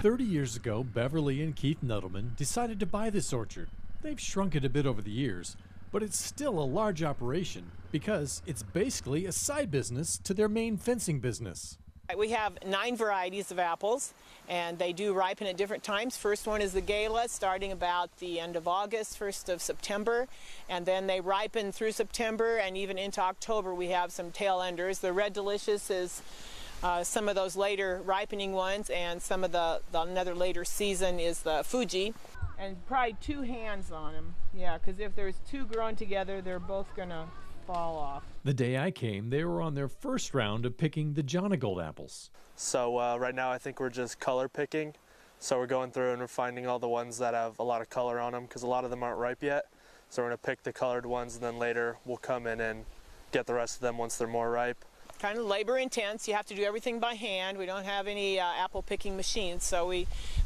30 years ago, Beverly and Keith Nuttleman decided to buy this orchard. They've shrunk it a bit over the years, but it's still a large operation because it's basically a side business to their main fencing business. We have 9 varieties of apples, and they do ripen at different times. First one is the Gala, starting about the end of August, 1st of September, and then they ripen through September, and even into October we have some tail enders. The Red Delicious is some of those later ripening ones, and some of another later season is the Fuji. And probably 2 hands on them, yeah, because if there's 2 growing together, they're both gonna fall off. The day I came, they were on their first round of picking the Jonagold apples. So right now I think we're just color picking. So we're going through and we're finding all the ones that have a lot of color on them because a lot of them aren't ripe yet. So we're going to pick the colored ones, and then later we'll come in and get the rest of them once they're more ripe. Kind of labor intense. You have to do everything by hand. We don't have any apple picking machines, so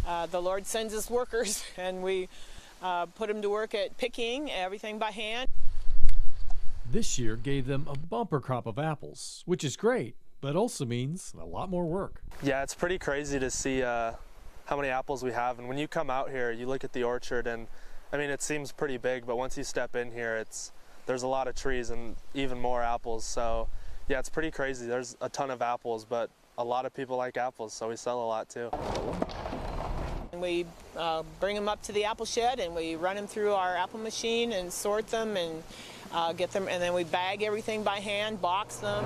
the Lord sends us workers and we put them to work at picking everything by hand. This year gave them a bumper crop of apples, which is great, but also means a lot more work. Yeah, it's pretty crazy to see how many apples we have. And when you come out here, you look at the orchard, and I mean, it seems pretty big, but once you step in here, there's a lot of trees and even more apples. So yeah, it's pretty crazy. There's a ton of apples, but a lot of people like apples, so we sell a lot too. And we bring them up to the apple shed, and we run them through our apple machine and sort them and get them, and then we bag everything by hand, box them.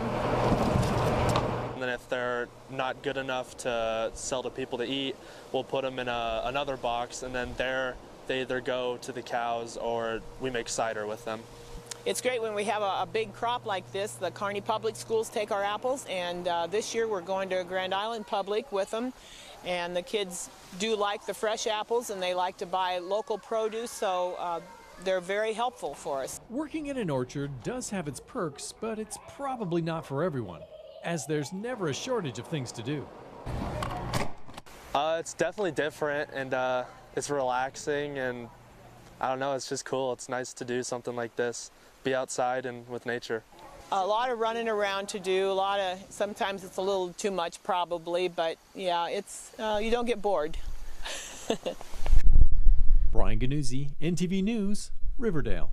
And then if they're not good enough to sell to people to eat, we'll put them in another box, and then they either go to the cows or we make cider with them. It's great when we have a big crop like this. The Kearney Public Schools take our apples, and this year we're going to Grand Island Public with them. And the kids do like the fresh apples, and they like to buy local produce, so they're very helpful for us. Working in an orchard does have its perks, but it's probably not for everyone, as there's never a shortage of things to do. It's definitely different, and it's relaxing, and I don't know, it's just cool. It's nice to do something like this, be outside and with nature. A lot of running around to do, sometimes it's a little too much probably, but yeah, you don't get bored. Brian Gnuse, NTV News, Riverdale.